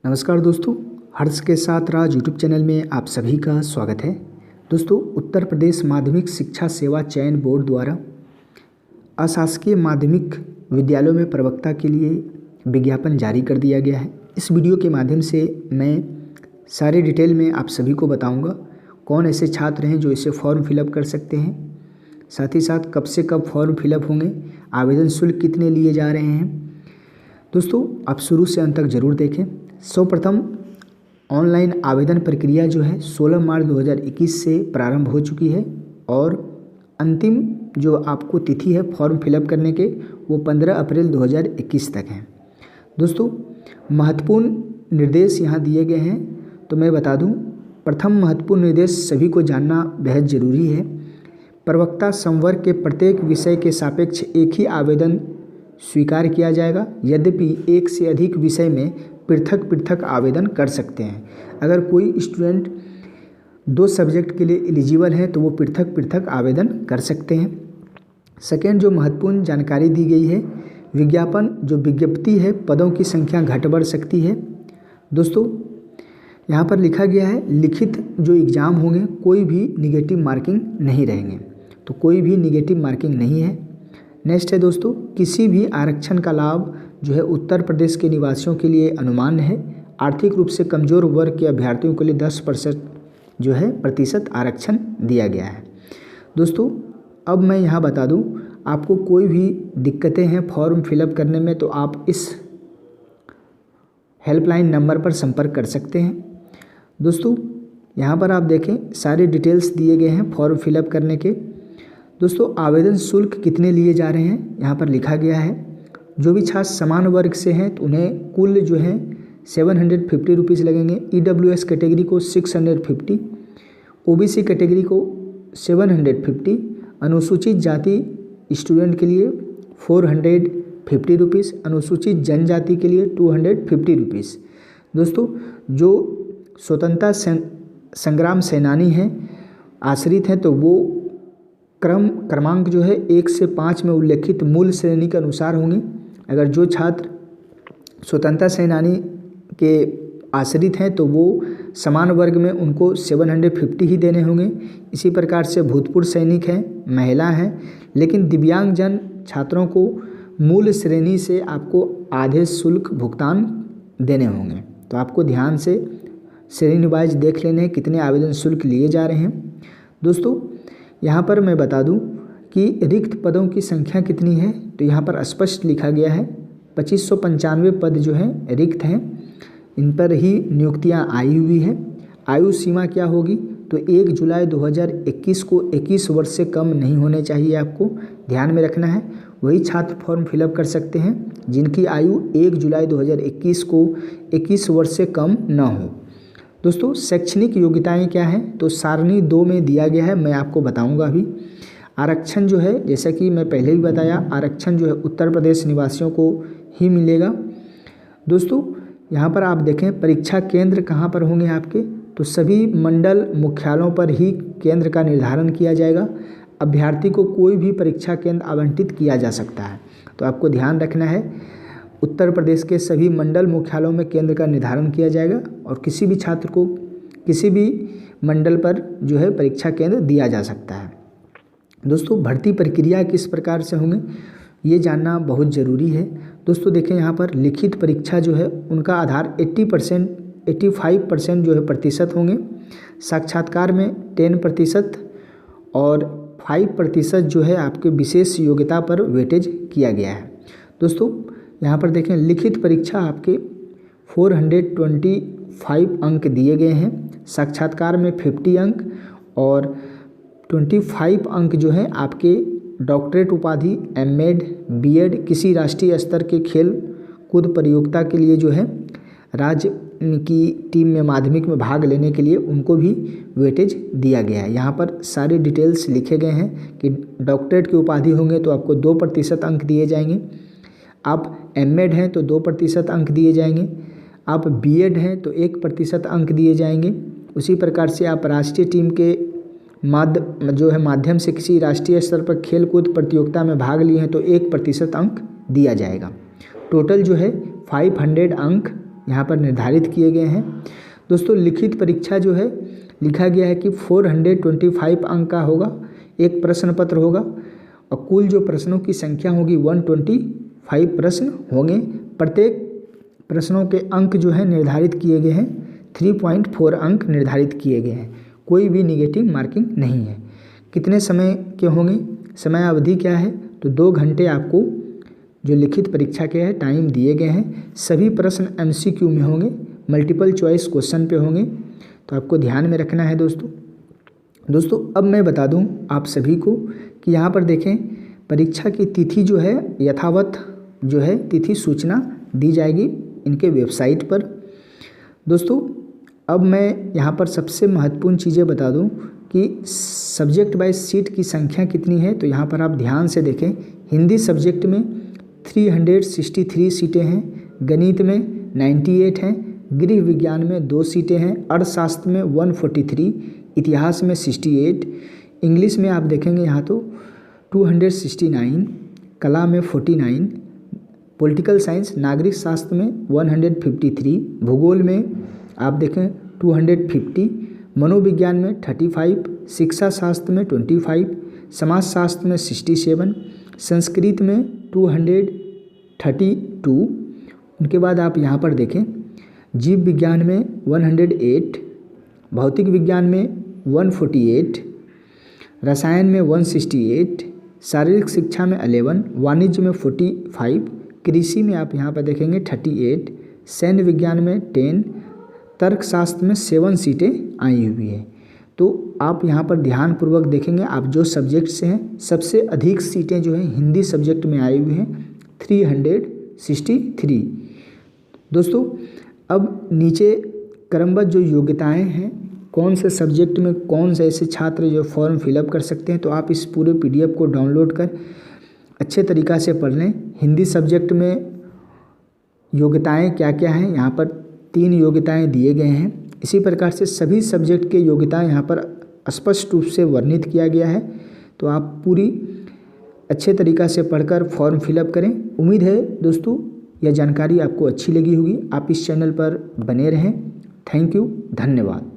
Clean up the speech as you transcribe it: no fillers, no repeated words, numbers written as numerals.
नमस्कार दोस्तों, हर्ष के साथ राज यूट्यूब चैनल में आप सभी का स्वागत है। दोस्तों, उत्तर प्रदेश माध्यमिक शिक्षा सेवा चयन बोर्ड द्वारा अशासकीय माध्यमिक विद्यालयों में प्रवक्ता के लिए विज्ञापन जारी कर दिया गया है। इस वीडियो के माध्यम से मैं सारे डिटेल में आप सभी को बताऊंगा कौन ऐसे छात्र हैं जो इसे फॉर्म फिलअप कर सकते हैं, साथ ही साथ कब से कब फॉर्म फिलअप होंगे, आवेदन शुल्क कितने लिए जा रहे हैं। दोस्तों, आप शुरू से अंत तक ज़रूर देखें। सर्वप्रथम ऑनलाइन आवेदन प्रक्रिया जो है 16 मार्च 2021 से प्रारंभ हो चुकी है और अंतिम जो आपको तिथि है फॉर्म फिलअप करने के वो 15 अप्रैल 2021 तक है। दोस्तों, महत्वपूर्ण निर्देश यहाँ दिए गए हैं, तो मैं बता दूँ। प्रथम महत्वपूर्ण निर्देश सभी को जानना बेहद ज़रूरी है। प्रवक्ता संवर्ग के प्रत्येक विषय के सापेक्ष एक ही आवेदन स्वीकार किया जाएगा, यद्यपि एक से अधिक विषय में पृथक पृथक आवेदन कर सकते हैं। अगर कोई स्टूडेंट 2 सब्जेक्ट के लिए एलिजिबल है तो वो पृथक पृथक आवेदन कर सकते हैं। सेकेंड, जो महत्वपूर्ण जानकारी दी गई है, विज्ञापन जो विज्ञप्ति है पदों की संख्या घट बढ़ सकती है। दोस्तों, यहाँ पर लिखा गया है लिखित जो एग्ज़ाम होंगे कोई भी निगेटिव मार्किंग नहीं रहेंगे, तो कोई भी निगेटिव मार्किंग नहीं है। नेक्स्ट है दोस्तों, किसी भी आरक्षण का लाभ जो है उत्तर प्रदेश के निवासियों के लिए अनुमान है। आर्थिक रूप से कमज़ोर वर्ग के अभ्यर्थियों के लिए 10% जो है प्रतिशत आरक्षण दिया गया है। दोस्तों, अब मैं यहाँ बता दूँ, आपको कोई भी दिक्कतें हैं फॉर्म फिलअप करने में तो आप इस हेल्पलाइन नंबर पर संपर्क कर सकते हैं। दोस्तों, यहाँ पर आप देखें सारे डिटेल्स दिए गए हैं फॉर्म फिलअप करने के। दोस्तों, आवेदन शुल्क कितने लिए जा रहे हैं यहाँ पर लिखा गया है। जो भी छात्र समान वर्ग से हैं तो उन्हें कुल जो है 750 रुपीज़ लगेंगे। EWS कैटेगरी को 650, OBC कैटेगरी को 750, अनुसूचित जाति स्टूडेंट के लिए 450 रुपीज़, अनुसूचित जनजाति के लिए 250 रुपीज़। दोस्तों, जो स्वतंत्रता संग्राम सेनानी हैं, आश्रित हैं, तो वो क्रमांक जो है 1 से 5 में उल्लेखित मूल श्रेणी के अनुसार होंगे। अगर जो छात्र स्वतंत्रता सेनानी के आश्रित हैं तो वो समान वर्ग में उनको 750 ही देने होंगे। इसी प्रकार से भूतपूर्व सैनिक हैं, महिला हैं, लेकिन दिव्यांगजन छात्रों को मूल श्रेणी से आपको आधे शुल्क भुगतान देने होंगे। तो आपको ध्यान से श्रेणी वाइज देख लेने कितने आवेदन शुल्क लिए जा रहे हैं। दोस्तों, यहाँ पर मैं बता दूँ कि रिक्त पदों की संख्या कितनी है, तो यहाँ पर स्पष्ट लिखा गया है 2595 पद जो हैं रिक्त हैं, इन पर ही नियुक्तियाँ आई हुई है। आयु सीमा क्या होगी, तो 1 जुलाई 2021 को 21 वर्ष से कम नहीं होने चाहिए, आपको ध्यान में रखना है। वही छात्र फॉर्म फिलअप कर सकते हैं जिनकी आयु 1 जुलाई 2021 को 21 वर्ष से कम न हो। दोस्तों, शैक्षणिक योग्यताएं क्या हैं, तो सारणी 2 में दिया गया है, मैं आपको बताऊंगा अभी। आरक्षण जो है, जैसा कि मैं पहले भी बताया, आरक्षण जो है उत्तर प्रदेश निवासियों को ही मिलेगा। दोस्तों, यहाँ पर आप देखें परीक्षा केंद्र कहाँ पर होंगे आपके, तो सभी मंडल मुख्यालयों पर ही केंद्र का निर्धारण किया जाएगा। अभ्यर्थी को कोई भी परीक्षा केंद्र आवंटित किया जा सकता है, तो आपको ध्यान रखना है उत्तर प्रदेश के सभी मंडल मुख्यालयों में केंद्र का निर्धारण किया जाएगा और किसी भी छात्र को किसी भी मंडल पर जो है परीक्षा केंद्र दिया जा सकता है। दोस्तों, भर्ती प्रक्रिया किस प्रकार से होंगे ये जानना बहुत ज़रूरी है। दोस्तों, देखें यहाँ पर लिखित परीक्षा जो है उनका आधार 85% जो है प्रतिशत होंगे। साक्षात्कार में 10% और 5% जो है आपके विशेष योग्यता पर वेटेज किया गया है। दोस्तों, यहाँ पर देखें लिखित परीक्षा आपके 425 अंक दिए गए हैं। साक्षात्कार में 50 अंक और 25 अंक जो है आपके डॉक्टरेट उपाधि, MAd, BEd, किसी राष्ट्रीय स्तर के खेल कूद प्रतियोगिता के लिए जो है राज्य की टीम में माध्यमिक में भाग लेने के लिए उनको भी वेटेज दिया गया है। यहाँ पर सारी डिटेल्स लिखे गए हैं कि डॉक्टरेट की उपाधि होंगे तो आपको 2% अंक दिए जाएंगे। आप MAd हैं तो 2% अंक दिए जाएंगे। आप BEd हैं तो 1% अंक दिए जाएंगे। उसी प्रकार से आप राष्ट्रीय टीम के माध्यम से किसी राष्ट्रीय स्तर पर खेल कूद प्रतियोगिता में भाग लिए हैं तो 1% अंक दिया जाएगा। टोटल जो है 500 अंक यहाँ पर निर्धारित किए गए हैं। दोस्तों लिखित परीक्षा जो है लिखा गया है कि 425 अंक का होगा, एक प्रश्न पत्र होगा और कुल जो प्रश्नों की संख्या होगी 125 प्रश्न होंगे। प्रत्येक प्रश्नों के अंक जो है निर्धारित किए गए हैं, 3.4 अंक निर्धारित किए गए हैं, कोई भी निगेटिव मार्किंग नहीं है। कितने समय के होंगे, समय अवधि क्या है, तो 2 घंटे आपको जो लिखित परीक्षा के है टाइम दिए गए हैं। सभी प्रश्न MCQ में होंगे, मल्टीपल चॉइस क्वेश्चन पे होंगे, तो आपको ध्यान में रखना है दोस्तों अब मैं बता दूं आप सभी को कि यहाँ पर देखें परीक्षा की तिथि जो है यथावत जो है तिथि सूचना दी जाएगी इनके वेबसाइट पर। दोस्तों अब मैं यहाँ पर सबसे महत्वपूर्ण चीज़ें बता दूं कि सब्जेक्ट वाइज सीट की संख्या कितनी है, तो यहाँ पर आप ध्यान से देखें। हिंदी सब्जेक्ट में 363 सीटें हैं, गणित में 98 हैं, गृह विज्ञान में 2 सीटें हैं, अर्थशास्त्र में 143, इतिहास में 68, इंग्लिश में आप देखेंगे यहाँ तो 269, कला में 49, पॉलिटिकल साइंस नागरिक शास्त्र में 153, भूगोल में आप देखें 250, मनोविज्ञान में 35, शिक्षा शास्त्र में 25, समाज शास्त्र में 67, संस्कृत में 232। उनके बाद आप यहाँ पर देखें जीव विज्ञान में 108, भौतिक विज्ञान में 148, रसायन में 168, शारीरिक शिक्षा में 11, वाणिज्य में 45, कृषि में आप यहाँ पर देखेंगे 38, सैन्य विज्ञान में 10, तर्कशास्त्र में 7 सीटें आई हुई है। तो आप यहाँ पर ध्यानपूर्वक देखेंगे, आप जो सब्जेक्ट से हैं सबसे अधिक सीटें जो हैं हिंदी सब्जेक्ट में आई हुई हैं 363। दोस्तों अब नीचे क्रमबद्ध जो योग्यताएं हैं, कौन से सब्जेक्ट में कौन से ऐसे छात्र जो फॉर्म फिलअप कर सकते हैं, तो आप इस पूरे PDF को डाउनलोड कर अच्छे तरीक़ा से पढ़ लें। हिंदी सब्जेक्ट में योग्यताएं क्या क्या हैं, यहाँ पर 3 योग्यताएं दिए गए हैं। इसी प्रकार से सभी सब्जेक्ट के योग्यताएं यहाँ पर स्पष्ट रूप से वर्णित किया गया है, तो आप पूरी अच्छे तरीक़ा से पढ़कर फॉर्म फिलअप करें। उम्मीद है दोस्तों यह जानकारी आपको अच्छी लगी होगी। आप इस चैनल पर बने रहें। थैंक यू, धन्यवाद।